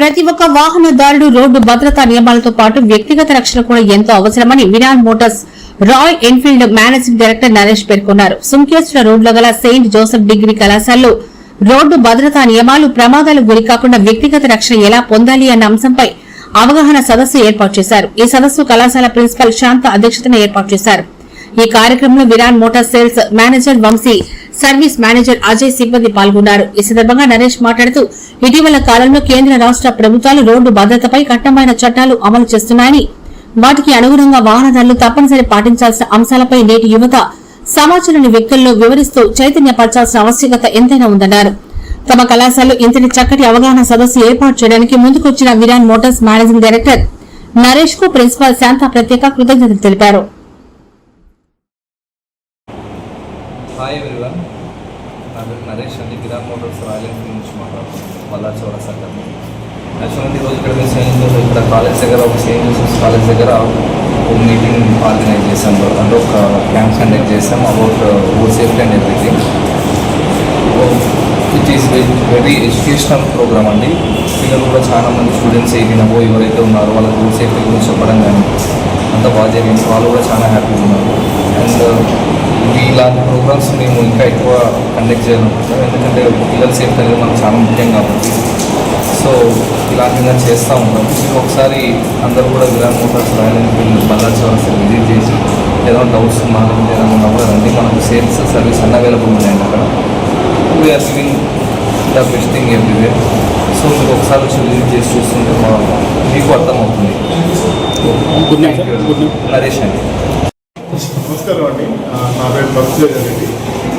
ప్రతి ఒక్క వాహనదారుడు రోడ్డు భద్రతా నియమాలతో పాటు వ్యక్తిగత రక్షణ కూడా ఎంతో అవసరమని Viran motors Royal Enfield managing director Naresh పేర్కొన్నారు. సుంకేశ్వర రోడ్లో గల సెయింట్ జోసెఫ్ డిగ్రీ కళాశాలలో రోడ్డు భద్రతా నియమాలు, ప్రమాదాలకు గురికాకుండా వ్యక్తిగత రక్షణ ఎలా పొందాలి అన్న అంశంపై అవగాహన సదస్సు ఏర్పాటు చేశారు. ఈ సదస్సు కళాశాల ప్రిన్సిపల్ శాంత అధ్యక్షతన ఏర్పాటు చేశారు. ఈ కార్యక్రమంలో Viran motor sales manager Vamsi, service manager Ajay సిబ్బంది పాల్గొన్నారు. ఈ సందర్భంగా నరేష్ మాట్లాడుతూ ఇటీవల కాలంలో కేంద్ర రాష్ట ప్రభుత్వాలు రోడ్డు భద్రతపై కఠినమైన చట్టాలు అమలు చేస్తున్నాయని, వాటికి అనుగుణంగా వాహనదారులు తప్పనిసరి పాటించాల్సిన అంశాలపై నేటి యువత సమాచారాన్ని వ్యక్తుల్లో వివరిస్తూ చైతన్యపరచాల్సిన ఆవశ్యకత ఎంతైనా ఉందన్నారు. తమ కళాశాలలో ఇంతటి చక్కటి అవగాహన సదస్సు ఏర్పాటు చేయడానికి ముందుకొచ్చిన Virar Motors managing director Naresh కు ప్రిన్సిపాల్ శాంత ప్రత్యేక కృతజ్ఞతలు తెలిపారు. హాయ్ ఎవ్రీవన్, నా పేరు నరేష్ అండి. విరాన్ మోటార్స్ రాయల్ ఎన్ఫీల్డ్ నుంచి మాట్లాడుతున్నాను, మల్లార్ చౌరస్తా దగ్గర. యాక్చువల్లీ ఈరోజు ఇక్కడ మేము ఇక్కడ కాలేజ్ దగ్గర ఒక సెయింట్ జోసెఫ్ కాలేజ్ దగ్గర ఒక మీటింగ్ ఆర్గనైజ్ చేసాం. అంటే ఒక క్యాంప్ కండక్ట్ చేసాం about road safety and everything. It is very educational program అండి. పిల్లలు కూడా చాలా మంది స్టూడెంట్స్ ఏమైనావో ఎవరైతే ఉన్నారో వాళ్ళకి రోడ్ సేఫ్టీ గురించి చెప్పడం కానీ అంత బాగా జరిగింది. వాళ్ళు కూడా చాలా హ్యాపీగా ఉన్నారు. అండ్ ఇలాంటి ప్రోగ్రామ్స్ మేము ఇంకా ఎక్కువ కండక్ట్ చేయాలనుకుంటున్నాం, ఎందుకంటే పిల్లల సేఫ్టీ అనేది మనకు చాలా ముఖ్యం కాబట్టి. సో ఇలాంటిగా చేస్తూ ఉంటాం. మీరు ఒకసారి అందరూ కూడా Virar motors Royal Enfield Mallar చౌరస్తా విజిట్ చేసి ఏదైనా డౌట్స్ మాట్లాడి ఏదైనా ఉన్నా కూడా రండి. మనకు సేల్స్ సర్వీస్ అన్నీ అవైలబుల్ ఉన్నాయండి అక్కడ. We are giving the best thing every way. So మీరు ఒకసారి వచ్చి విజిట్ చేసి చూస్తుంటే మీకు అర్థమవుతుంది. నరేష్ అండి. నమస్కారం అండి, నా పేరు బక్సేజ్ రెడ్డి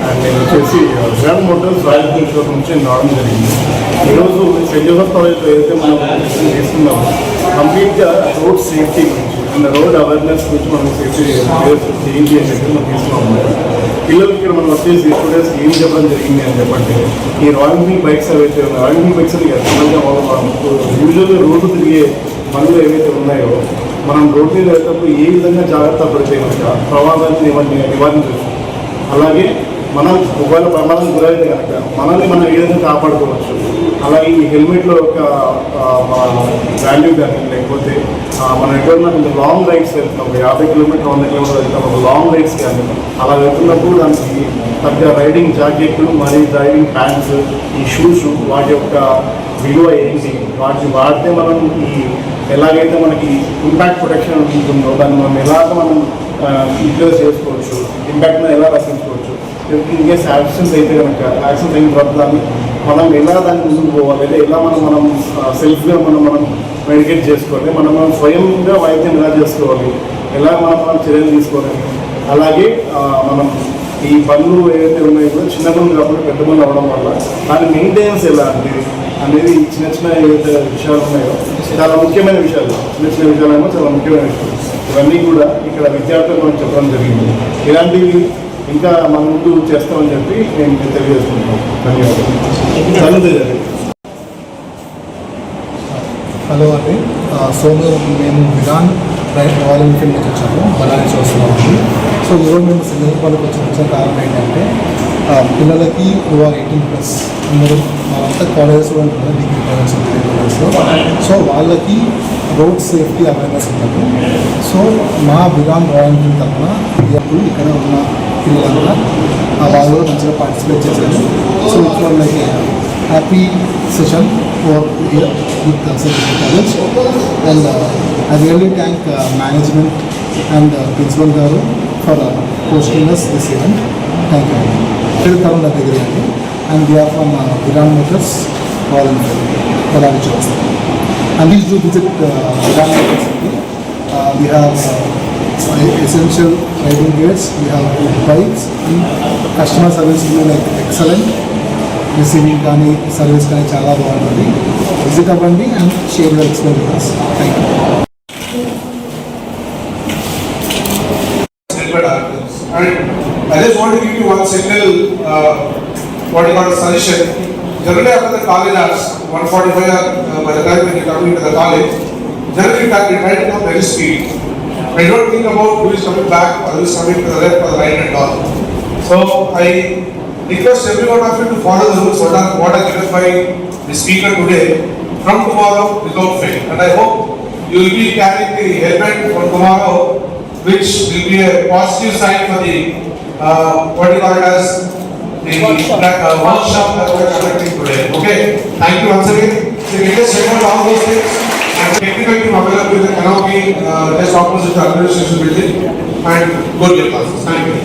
అండ్ నేను వచ్చేసి Virar motors Royal Enfield showroom నుంచి నేను రావడం జరిగింది. ఈరోజు సెయింట్ జోసెఫ్ కాలేజ్లో ఏదైతే మనం తీసుకున్నామో కంప్లీట్గా రోడ్ సేఫ్టీ గురించి అండ్ రోడ్ అవేర్నెస్ గురించి మనం సేఫ్టీ ఏంటి అని చెప్పి మనం తీసుకున్నాము. పిల్లలకి ఇక్కడ మనం వచ్చేసి స్టూడెంట్స్కి ఏం చెప్పడం జరిగింది అని చెప్పంటే, ఈ రాయల్ ఎన్ఫీల్డ్ బైక్స్ ఏవైతే ఉన్నాయో రాయల్ ఎన్ఫీల్డ్ బైక్స్ యూజువల్గా రోడ్డు తిరిగే పనులు ఏవైతే ఉన్నాయో మనం రోడ్డు మీద వెళ్ళేటప్పుడు ఏ విధంగా జాగ్రత్త పడితే కనుక ప్రమాదాన్ని నివారించవచ్చు. అలాగే మనం ఒకవేళ ప్రమాదం గురైతే కనుక మనల్ని మనం ఏ విధంగా కాపాడుకోవచ్చు. అలాగే ఈ హెల్మెట్లో ఒక వాల్యూ కానీ లేకపోతే మనం ఎక్కడన్నా కొంచెం లాంగ్ రైడ్స్ వెళ్తున్నాం, 50 కిలోమీటర్ 100 కిలోమీటర్ వెళ్తాం, ఒక లాంగ్ రైడ్స్ కానీ అలా వెళ్తున్నప్పుడు దానికి తగ్గ రైడింగ్ జాకెట్లు మరియు రైడింగ్ ప్యాంట్స్, ఈ షూస్ వాటి యొక్క విలువ ఏంటి, వాటిని వాడితే మనం ఈ ఎలాగైతే మనకి ఇంపాక్ట్ ప్రొటెక్షన్ ఉంటుందో దాన్ని మనం ఎలాగ మనం యూటిలైజ్ చేసుకోవచ్చు, ఇంపాక్ట్ని ఎలా రక్షించుకోవచ్చు. ఇన్ కేస్ యాక్సిడెంట్స్ అయితే కనుక యాక్సిడెంట్ అయిన తర్వాత దాన్ని మనం ఎలా దాన్ని ముందుకు పోవాలి, ఎలా మనం సెల్ఫ్గా మనం మెడికేట్ చేసుకోవాలి, మనం స్వయంగా వైద్యం ఎలా చేసుకోవాలి, ఎలా మనం చర్యలు తీసుకోవాలి. అలాగే మనం ఈ పనులు ఏవైతే ఉన్నాయో కూడా చిన్న పనులు కాకుండా పెద్ద పనులు అవ్వడం వల్ల దాని మెయింటెనెన్స్ ఎలా అనేది చిన్న చిన్న ఏవైతే విషయాలు ఉన్నాయో చాలా ముఖ్యమైన విషయాలు, చిన్న విషయాలేమో చాలా ముఖ్యమైన విషయాలు. ఇవన్నీ కూడా ఇక్కడ విద్యార్థులకు మనం చెప్పడం జరిగింది. ఇలాంటివి ఇంకా మన ముందు చేస్తామని చెప్పి నేను తెలియజేస్తున్నాను. ధన్యవాదాలు. హలో అండి, సో మేము విరాన్ రాయల్ ఎన్ఫీల్డ్ నుంచి వచ్చాము, బళ్ళారి చూస్తున్నామండి. సో ఈరోజు మేము సింగపూర్కి వచ్చిన కారణం ఏంటంటే పిల్లలకి 18+ అందరూ అంతా కాలేజెస్ కూడా ఉంటుంది, డిగ్రీ కాలేజెస్లో. సో వాళ్ళకి రోడ్ సేఫ్టీ అవేర్నెస్ ఉంటుంది. సో మా విరాన్ రాయల్ ఎన్ఫీల్డ్ తరఫున విద్యార్థులు ఇక్కడ ఉన్న పిల్లలంతా వాళ్ళు మంచిగా పార్టిసిపేట్ చేశారు. So it was like happy session for with college. And I really thank management and principal గారు for hosting us this event. Thank you. Till Tarun Degree and we are from Viran Motors, Royal Enfield, Ballari Chowrastha. And please do visit Viran Motors. We have essential riding gears, we have good bikes, and customer service is like excellent. Receiving కానీ service కానీ చాలా బాగుంటుంది. Visit అవ్వండి and share your experience. Thank you. And I just want to give you one single what you call a suggestion. Generally after the college hours, 1:45 by the time when you come into the college, generally we try to come very speed. I don't think about who is coming back or who is coming to the left or the right and all. So I request every one of you to follow the rules what are given by the speaker today. from tomorrow without fail. And I hope you will be carrying the helmet from tomorrow, which will be a positive sign for the what you call it as the workshop that we are conducting today. Okay, thank you once again. So you just check out all those things. And technical team available in the canopy just opposite the administration building, and go to your classes. Thank you.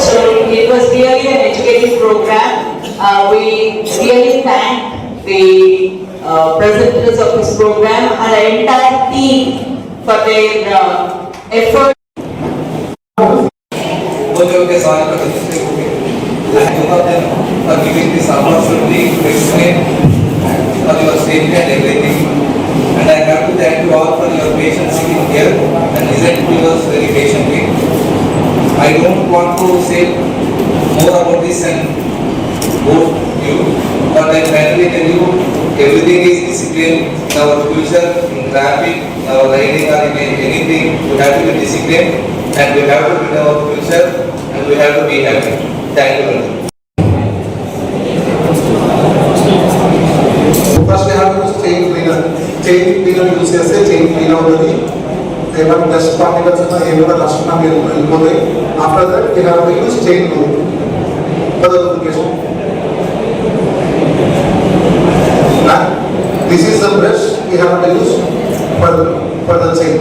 So it was really an educative program. We really thank the presenters of this program and the entire team for their effort. Okay, sorry for the mistake. And both of them for giving this opportunity to explain for your safety and everything. And I have to thank you all for your patience sitting here and listen to us very patiently. I don't want to say more about this and bore you, but I finally tell you everything is discipline. In our future, in traffic, in our riding or in anything, we have to be disciplined and we have to build our future and we have to be happy. Thank you very much. First we have to use chain cleaner. Chain cleaner use చేస్తే chain clean అవుతుంది. ఏమైనా dust particles ఉన్నా ఏమైనా dust ఉన్నా వెళ్ళిపోతాయి. After that we have to use chain glue for the lubrication. This is the brush we have to use for the chain.